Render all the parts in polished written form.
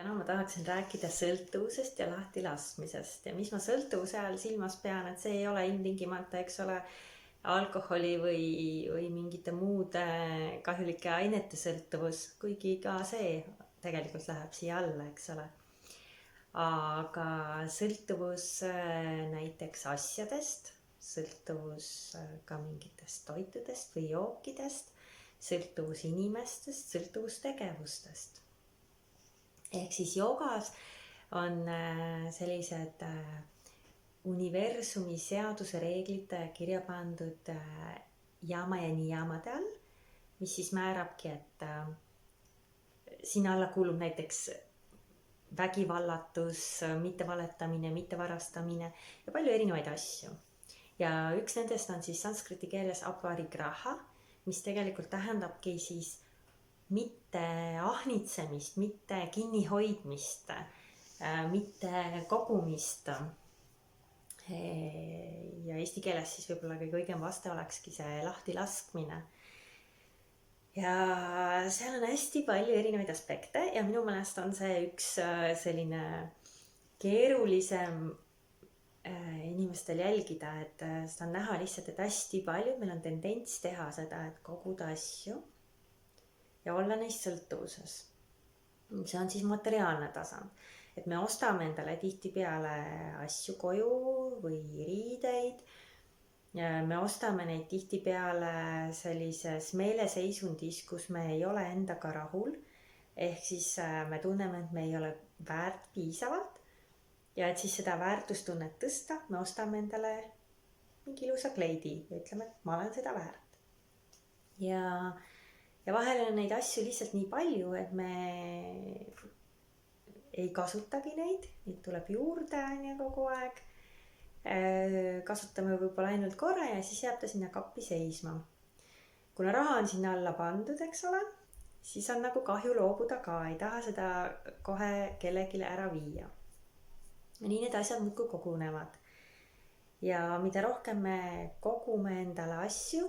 täna ma tahaksin rääkida sõltuvusest ja lahtilaskmisest ja mis ma sõltuvuse all silmas pean, et see ei ole ilmtingimata, eks ole, alkoholi või mingite muude kahjulike ainete sõltuvus, kuigi ka see tegelikult läheb siia alla, eks ole. Aga sõltuvus näiteks asjadest, sõltuvus ka mingitest toitudest või jookidest, sõltuvus inimestest, sõltuvus tegevustest. Ehk siis joogas on sellised universumi seaduse reeglid kirja pandud jaama ja niyamade all, mis siis määrabki, et sinna alla kuulub näiteks vägivallatus, mittevaletamine, mittevarastamine ja palju erinevaid asju. Ja üks nendest on siis sanskriti keeles aparigraha, mis tegelikult tähendabki siis mitte ahnitsemist, mitte kinnihoidmist, mitte kogumist. Ja eesti keeles siis võib-olla kõige õigem vaste olekski see lahtilaskmine. Ja seal on hästi palju erinevaid aspekte ja minu meelest on see üks selline keerulisem inimestel jälgida, et seda on näha lihtsalt, et hästi palju meil on tendents teha seda, et koguda asju ja olla neist sõltuvuses. See on siis materiaalne tasand, et me ostame endale tihtipeale asju koju või riideid. Me ostame neid tihtipeale sellises meeleseisundis, kus me ei ole endaga rahul. Ehk siis me tunneme, et me ei ole väärt piisavalt ja et siis seda väärtustunnet tõsta, me ostame endale mingi ilusa kleidi ja ütleme, et ma olen seda väärt. Ja vahel on neid asju lihtsalt nii palju, et me ei kasutagi neid tuleb juurde kogu aeg. Kasutame võib-olla ainult korra ja siis jääb ta sinna kappi seisma. Kuna raha on sinna alla pandud, eks ole, siis on nagu kahju loobuda ka, ei taha seda kohe kellegile ära viia. Ja nii need asjad muudkui kogunevad. Ja mida rohkem me kogume endale asju,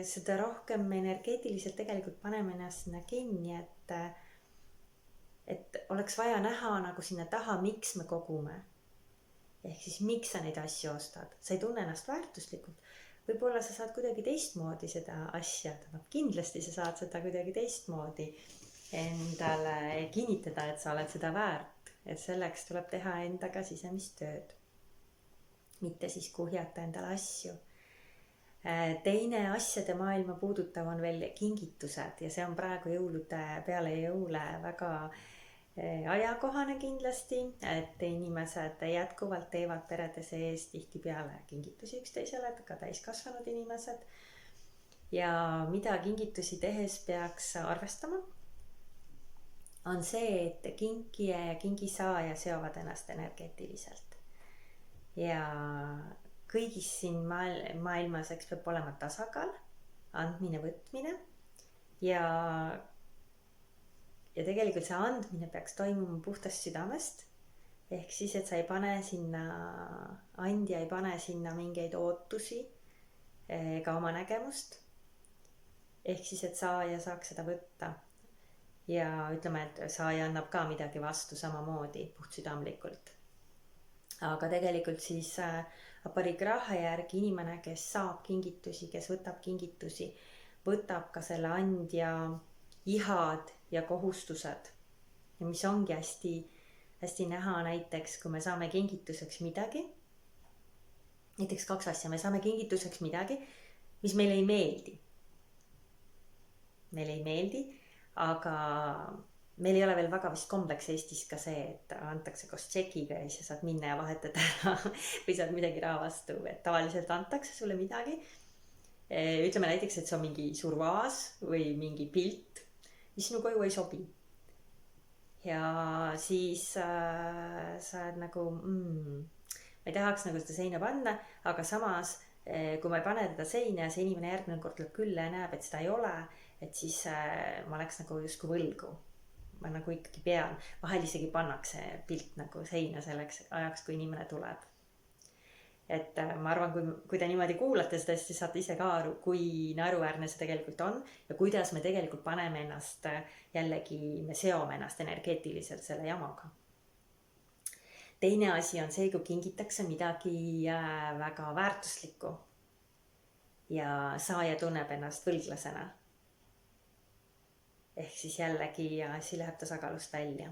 seda rohkem me energeetiliselt tegelikult paneme ennast sinna kinni, et oleks vaja näha nagu sinna taha, miks me kogume. Ehk siis miks sa neid asju ostad. Sa ei tunne ennast väärtuslikult. Võib-olla sa saad kuidagi teistmoodi seda asja. Kindlasti sa saad seda kuidagi teistmoodi endale kinnitada, et sa oled seda väärt. Et selleks tuleb teha endaga sisemist tööd. Mitte siis kuhjata endale asju. Teine asjade maailma puudutav on veel kingitused ja see on praegu jõulude peale jõule väga ajakohane kindlasti, et inimesed jätkuvalt teevad perede sees tihtipeale kingitusi üksteisele, ka täiskasvanud inimesed. Ja mida kingitusi tehes peaks arvestama, on see, et kinkija ja kingisaaja seovad ennast energeetiliselt. Ja kõigis siin maailmas peab olema tasakaal, andmine, võtmine ja tegelikult see andmine peaks toimuma puhtast südamest. Ehk siis, et sa ei pane sinna, andja ei pane sinna mingeid ootusi ega oma nägemust. Ehk siis, et saaja saaks seda võtta. Ja ütleme, et saaja annab ka midagi vastu samamoodi puhtsüdamlikult. Aga tegelikult siis aparigraha järgi inimene, kes saab kingitusi, kes võtab kingitusi, võtab ka selle andja ihad ja kohustused. Ja mis ongi hästi näha näiteks, kui me saame kingituseks midagi. Näiteks 2 asja, me saame kingituseks midagi, mis meile ei meeldi. Meile ei meeldi, aga meil ei ole veel väga vist kombeks Eestis ka see, et antakse koos tšekiga ja siis saad minna ja vahetada ära või saad midagi raha vastu. Et tavaliselt antakse sulle midagi. Ütleme näiteks, et see on mingi suur vaas või mingi pilt, mis sinu koju ei sobi. Ja siis sa oled nagu, ma ei tahaks nagu seda seina panna, aga samas, kui ma ei pane teda seina ja see inimene järgmine kord tuleb külla ja näeb, et seda ei ole, et siis ma oleks nagu justkui võlgu. Ma nagu ikkagi pean, vahel isegi pannakse pilt nagu seina selleks ajaks, kui inimene tuleb. et ma arvan, kui te niimoodi kuulate seda, siis saate ise ka aru, kui naeruväärne see tegelikult on ja kuidas me tegelikult paneme ennast jällegi, me seome ennast energeetiliselt selle jamaga. Teine asi on see, kui kingitakse midagi väga väärtuslikku ja saaja tunneb ennast võlglasena. Ehk siis jällegi asi läheb tasakaalust välja.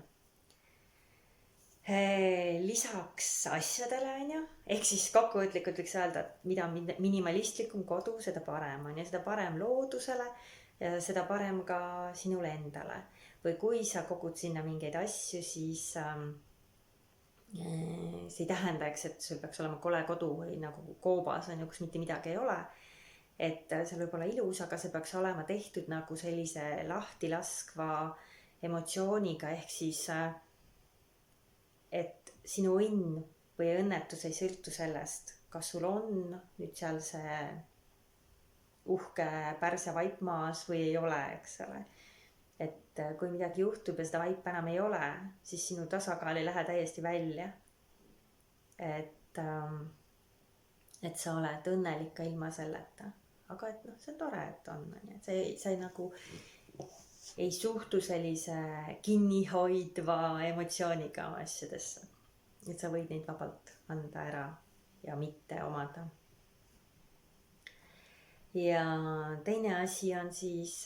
Lisaks asjadele on ju, ehk siis kokkuvõtlikult võiks öelda, et mida minimalistlikum kodu, seda parem on ja seda parem loodusele ja seda parem ka sinule endale. Või kui sa kogud sinna mingeid asju, siis see ei tähenda, eks, et sul peaks olema kole kodu või nagu koobas on ju, kus mitte midagi ei ole. Et see võib olla ilus, aga see peaks olema tehtud nagu sellise lahtilaskva emotsiooniga, ehk siis et sinu õnn või õnnetus ei sõltu sellest, kas sul on nüüd seal see uhke Pärsia vaip maas või ei ole, eks ole. Et kui midagi juhtub ja seda vaipa enam ei ole, siis sinu tasakaal ei lähe täiesti välja. Et sa oled õnnelik ka ilma selleta. Aga et noh, see on tore, et on. See nagu ei suhtu sellise kinnihoidva emotsiooniga asjadesse. Et sa võid neid vabalt anda ära ja mitte omada. Ja teine asi on siis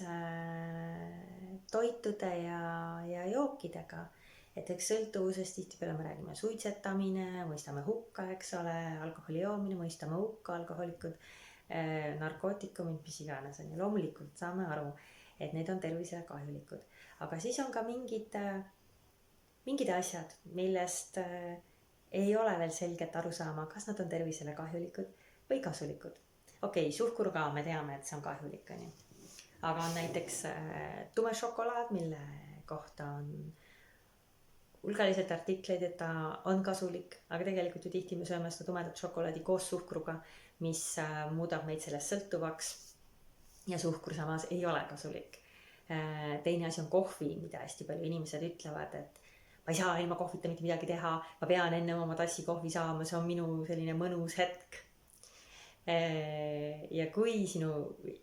toitude ja jookidega. Et eks sõltuvusest tihtipeale me räägime suitsetamine, mõistame hukka, eks ole, alkoholi joomine, mõistame hukka, alkoholikud, narkootikumid, mis iganes on ja loomulikult saame aru, et need on tervisele kahjulikud. Aga siis on ka mingid asjad, millest ei ole veel selgelt aru saama, kas nad on tervisele kahjulikud või kasulikud. Okei, suhkur ka, me teame, et see on kahjulik, on ju. Aga on näiteks tume šokolaad, mille kohta on hulgaliselt artikleid, et ta on kasulik, aga tegelikult ju tihti me sööme seda tumedat šokolaadi koos suhkruga, mis muudab meid sellest sõltuvaks ja suhkur samas ei ole kasulik. Teine asi on kohvi, mida hästi palju inimesed ütlevad, et ma ei saa ilma kohvita mitte midagi teha, ma pean enne oma tassi kohvi saama, see on minu selline mõnus hetk. Ja kui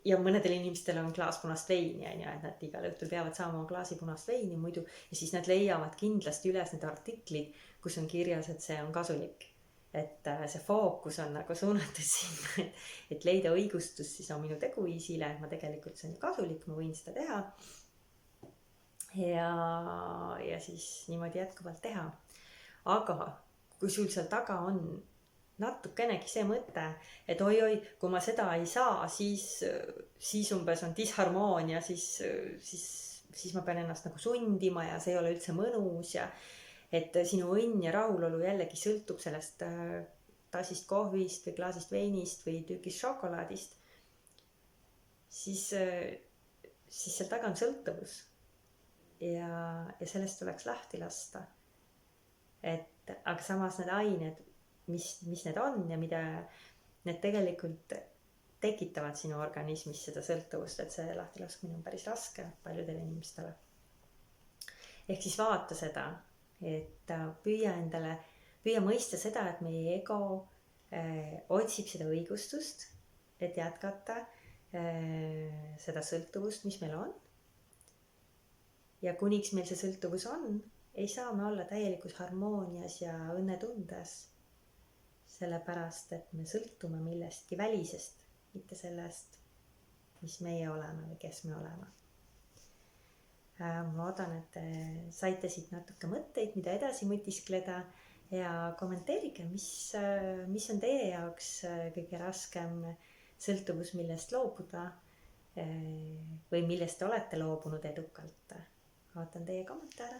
ja mõnedel inimestel on klaas punast veini, et nad igal õhtul peavad saama klaasi punast veini muidu ja siis nad leiavad kindlasti üles need artiklid, kus on kirjas, et see on kasulik. Et see fookus on nagu suunatud sinna, et leida õigustus siis on minu teguviisile, et ma tegelikult see on kasulik, ma võin seda teha. Ja siis niimoodi jätkuvalt teha. Aga kui sul seal taga on natukenegi see mõte, et oi, kui ma seda ei saa, siis umbes on disharmoonia, siis ma pean ennast nagu sundima ja see ei ole üldse mõnus ja et sinu õnn ja rahulolu jällegi sõltub sellest tassist kohvist või klaasist veinist või tükist šokolaadist, siis seal taga on sõltuvus ja sellest tuleks lahti lasta. Aga samas need ained, mis need on ja mida need tegelikult tekitavad sinu organismis seda sõltuvust, et see lahtilaskmine on päris raske paljudele inimestele. Ehk siis vaata seda, et püüa mõista seda, et meie ego otsib seda õigustust, et jätkata seda sõltuvust, mis meil on. Ja kuniks meil see sõltuvus on, ei saa me olla täielikus harmoonias ja õnnetundes. Sellepärast, et me sõltume millestki välisest, mitte sellest, mis meie oleme või kes me oleme. Ma loodan, et te saite siit natuke mõtteid, mida edasi mõtiskleda ja kommenteerige, mis on teie jaoks kõige raskem sõltuvus, millest loobuda või millest te olete loobunud edukalt. Ootan teie kommentaare.